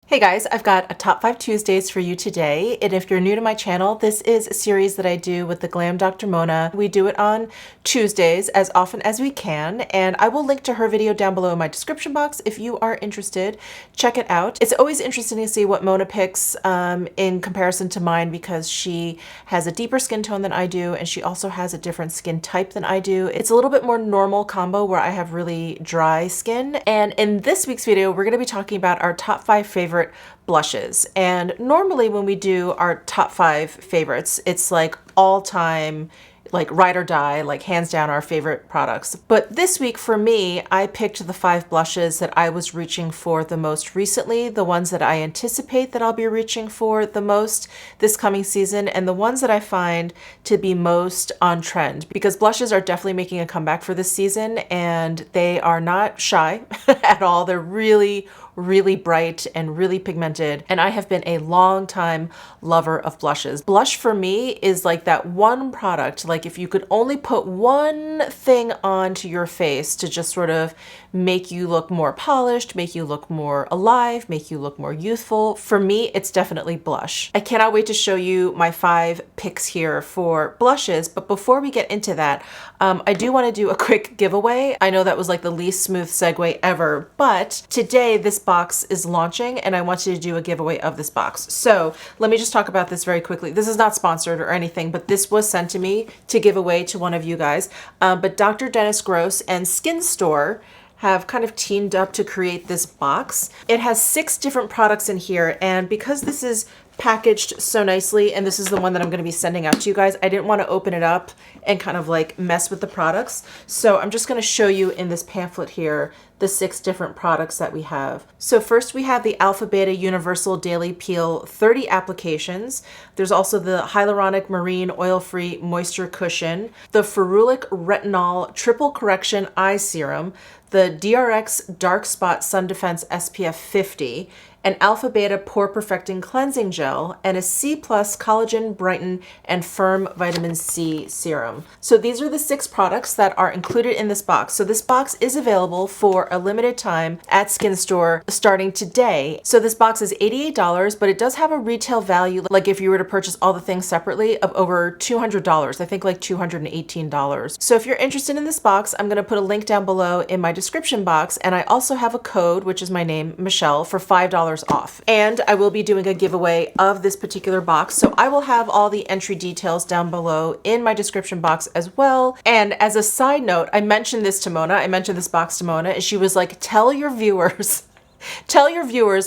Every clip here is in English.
Hey guys, I've got a Top 5 Tuesdays for you today, and if you're new to my channel, this is a series that I do with the Glam Dr. Mona. We do it on Tuesdays as often as we can, and I will link to her video down below in my description box if you are interested. Check it out. It's always interesting to see what Mona picks in comparison to mine because she has a deeper skin tone than I do, and she also has a different skin type than I do. It's a little bit more normal combo where I have really dry skin, and in this week's video, we're going to be talking about our top 5 favorite blushes. And normally when we do our top 5 favorites, it's like all time, like ride or die, like hands down our favorite products. But this week for me, I picked the 5 blushes that I was reaching for the most recently, the ones that I anticipate that I'll be reaching for the most this coming season, and the ones that I find to be most on trend, because blushes are definitely making a comeback for this season and they are not shy at all. They're really bright and really pigmented, and I have been a long time lover of blushes. Blush for me is like that one product, like if you could only put one thing onto your face to just sort of make you look more polished, make you look more alive, make you look more youthful. For me, it's definitely blush. I cannot wait to show you my 5 picks here for blushes, but before we get into that, I do want to do a quick giveaway. I know that was like the least smooth segue ever, but today this box is launching and I want you to do a giveaway of this box. So let me just talk about this very quickly. This is not sponsored or anything, but this was sent to me to give away to one of you guys. But Dr. Dennis Gross and SkinStore have kind of teamed up to create this box. It has 6 different products in here, and because this is packaged so nicely, and this is the one that I'm going to be sending out to you guys, I didn't want to open it up and kind of like mess with the products. So I'm just going to show you in this pamphlet here the 6 different products that we have. So first we have the Alpha Beta Universal Daily Peel 30 applications. There's also the Hyaluronic Marine Oil-Free Moisture Cushion, the Ferulic Retinol Triple Correction Eye Serum, the DRX Dark Spot Sun Defense SPF 50, an Alpha Beta Pore Perfecting Cleansing Gel, and a C+ Collagen Brighten and Firm Vitamin C Serum. So these are the 6 products that are included in this box. So this box is available for a limited time at SkinStore starting today. So this box is $88, but it does have a retail value, like if you were to purchase all the things separately, of over $200. I think like $218. So if you're interested in this box, I'm gonna put a link down below in my description box, and I also have a code, which is my name, Michelle, for $5 off. And I will be doing a giveaway of this particular box. So I will have all the entry details down below in my description box as well. And as a side note, I mentioned this to Mona. I mentioned this box to Mona, and she was like, tell your viewers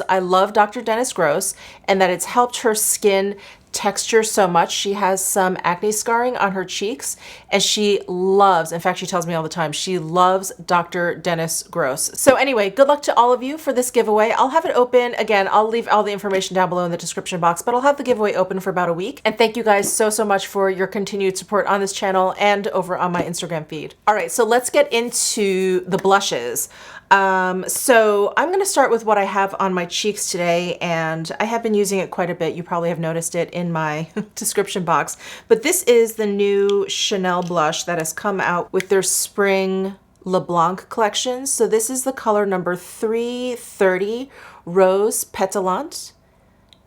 I love Dr. Dennis Gross and that it's helped her skin texture so much. She has some acne scarring on her cheeks, and she loves, in fact, she tells me all the time, she loves Dr. Dennis Gross. So anyway, good luck to all of you for this giveaway. I'll have it open. Again, I'll leave all the information down below in the description box, but I'll have the giveaway open for about a week. And thank you guys so much for your continued support on this channel and over on my Instagram feed. All right, so let's get into the blushes. So I'm going to start with what I have on my cheeks today, and I have been using it quite a bit. You probably have noticed it in my description box, but this is the new Chanel blush that has come out with their Spring LeBlanc collection. So this is the color number 330 Rose Pétillante.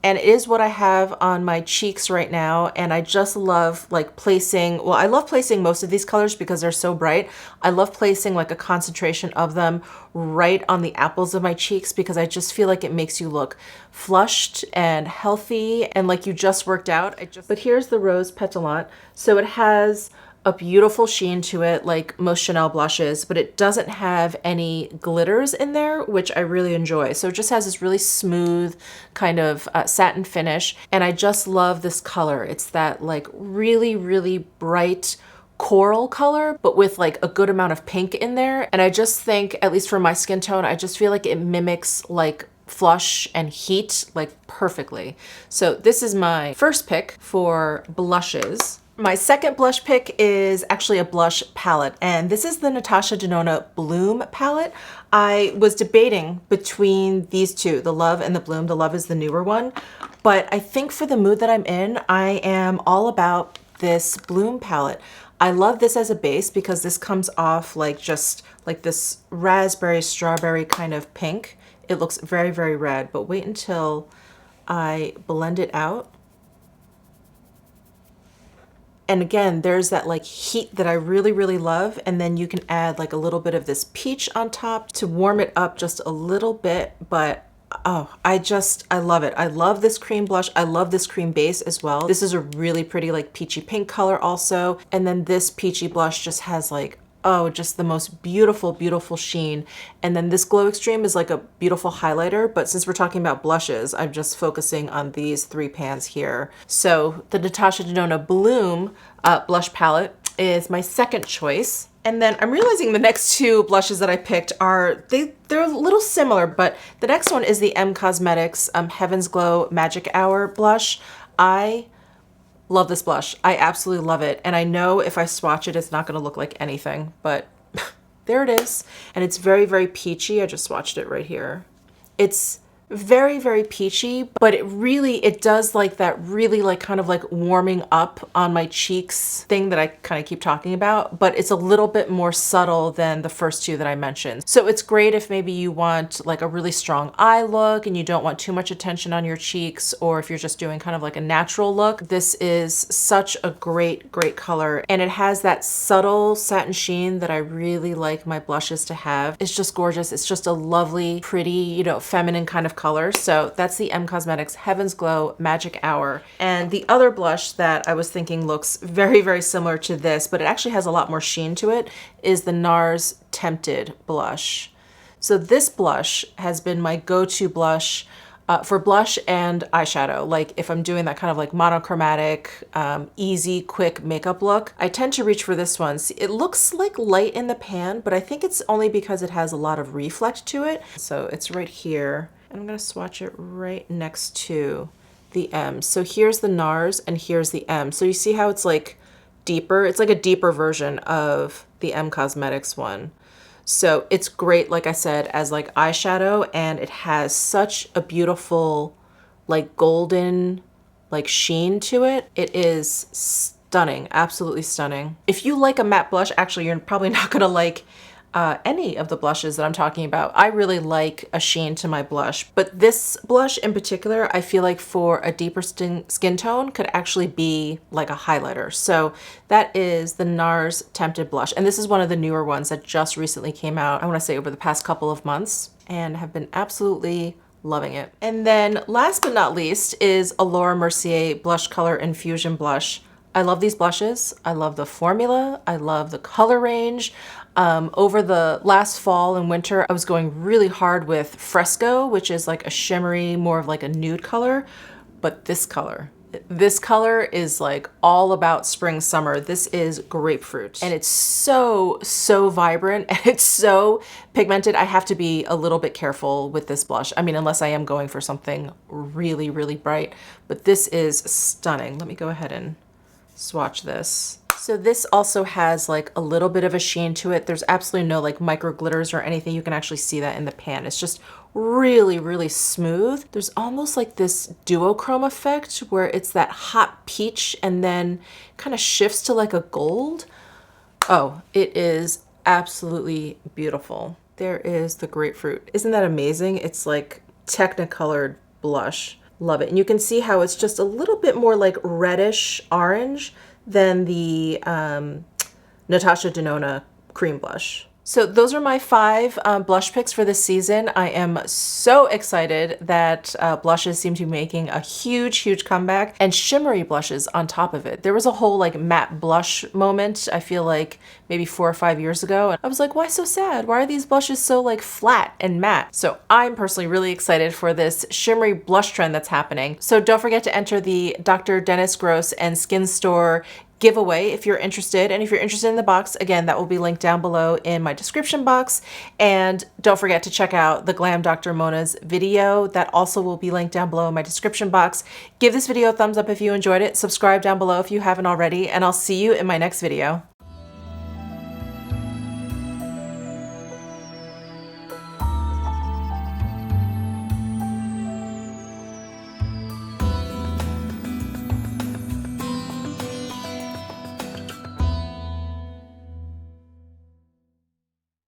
And it is what I have on my cheeks right now. And I just love like placing, well, I love placing most of these colors because they're so bright. I love placing like a concentration of them right on the apples of my cheeks because I just feel like it makes you look flushed and healthy and like you just worked out. But here's the Rose Pétillante. So it has a beautiful sheen to it, like most Chanel blushes, but it doesn't have any glitters in there, which I really enjoy. So it just has this really smooth kind of satin finish, and I just love this color. It's that like really bright coral color, but with like a good amount of pink in there. And I just think, at least for my skin tone, I just feel like it mimics like flush and heat like perfectly. So this is my first pick for blushes. My second blush pick is actually a blush palette, and this is the Natasha Denona Bloom palette. I was debating between these two, the Love and the Bloom. The Love is the newer one, but I think for the mood that I'm in, I am all about this Bloom palette. I love this as a base because this comes off like just like this raspberry strawberry kind of pink it looks very, very red, but wait until I blend it out. And again, there's that like heat that I really, really love. And then you can add like a little bit of this peach on top to warm it up just a little bit. But oh, I love it. I love this cream blush. I love this cream base as well. This is a really pretty like peachy pink color also. And then this peachy blush just has like, oh, just the most beautiful, beautiful sheen. And then this Glow Extreme is like a beautiful highlighter, but since we're talking about blushes, I'm just focusing on these 3 pans here. So the Natasha Denona Bloom blush palette is my second choice. And then I'm realizing the next 2 blushes that I picked are, they're a little similar, but the next one is the M Cosmetics Heaven's Glow Magic Hour blush. I love this blush. I absolutely love it. And I know if I swatch it, it's not going to look like anything, but there it is. And it's very, very peachy. I just swatched it right here. It's very, very peachy, but it does like that really like kind of like warming up on my cheeks thing that I kind of keep talking about, but it's a little bit more subtle than the first 2 that I mentioned. So it's great if maybe you want like a really strong eye look and you don't want too much attention on your cheeks, or if you're just doing kind of like a natural look. This is such a great, great color. And it has that subtle satin sheen that I really like my blushes to have. It's just gorgeous. It's just a lovely, pretty, you know, feminine kind of color. So that's the M Cosmetics Heaven's Glow Magic Hour. And the other blush that I was thinking looks very, very similar to this, but it actually has a lot more sheen to it, is the Nars Tempted blush. So this blush has been my go-to blush for blush and eyeshadow. Like if I'm doing that kind of like monochromatic, easy, quick makeup look, I tend to reach for this one. See, it looks like light in the pan, but I think it's only because it has a lot of reflect to it. So it's right here. I'm gonna swatch it right next to the M. So here's the Nars and here's the M. So you see how it's like deeper? It's like a deeper version of the M Cosmetics one. So it's great, like I said, as like eyeshadow, and it has such a beautiful like golden like sheen to it. It is stunning, absolutely stunning. If you like a matte blush, actually you're probably not gonna like any of the blushes that I'm talking about. I really like a sheen to my blush, but this blush in particular, I feel like for a deeper skin tone could actually be like a highlighter. So that is the Nars Tempted blush. And this is one of the newer ones that just recently came out, I wanna say over the past couple of months, and have been absolutely loving it. And then last but not least is a Laura Mercier Blush Color Infusion Blush. I love these blushes. I love the formula. I love the color range. Over the last fall and winter, I was going really hard with Fresco, which is like a shimmery, more of like a nude color. But this color is like all about spring, summer. This is grapefruit. And it's so, so vibrant and it's so pigmented. I have to be a little bit careful with this blush. I mean, unless I am going for something really, really bright. But this is stunning. Let me go ahead and swatch this. So this also has like a little bit of a sheen to it. There's absolutely no like micro glitters or anything. You can actually see that in the pan. It's just really, really smooth. There's almost like this duochrome effect where it's that hot peach and then kind of shifts to like a gold. Oh, it is absolutely beautiful. There is the grapefruit. Isn't that amazing? It's like technicolored blush. Love it. And you can see how it's just a little bit more like reddish orange than the Natasha Denona cream blush. So those are my 5 blush picks for this season. I am so excited that blushes seem to be making a huge, huge comeback, and shimmery blushes on top of it. There was a whole like matte blush moment, I feel like maybe 4 or 5 years ago. And I was like, why so sad? Why are these blushes so like flat and matte? So I'm personally really excited for this shimmery blush trend that's happening. So don't forget to enter the Dr. Dennis Gross and SkinStore giveaway if you're interested. And if you're interested in the box, again, that will be linked down below in my description box. And don't forget to check out the Glam Dr. Mona's video. That also will be linked down below in my description box. Give this video a thumbs up if you enjoyed it. Subscribe down below if you haven't already, and I'll see you in my next video.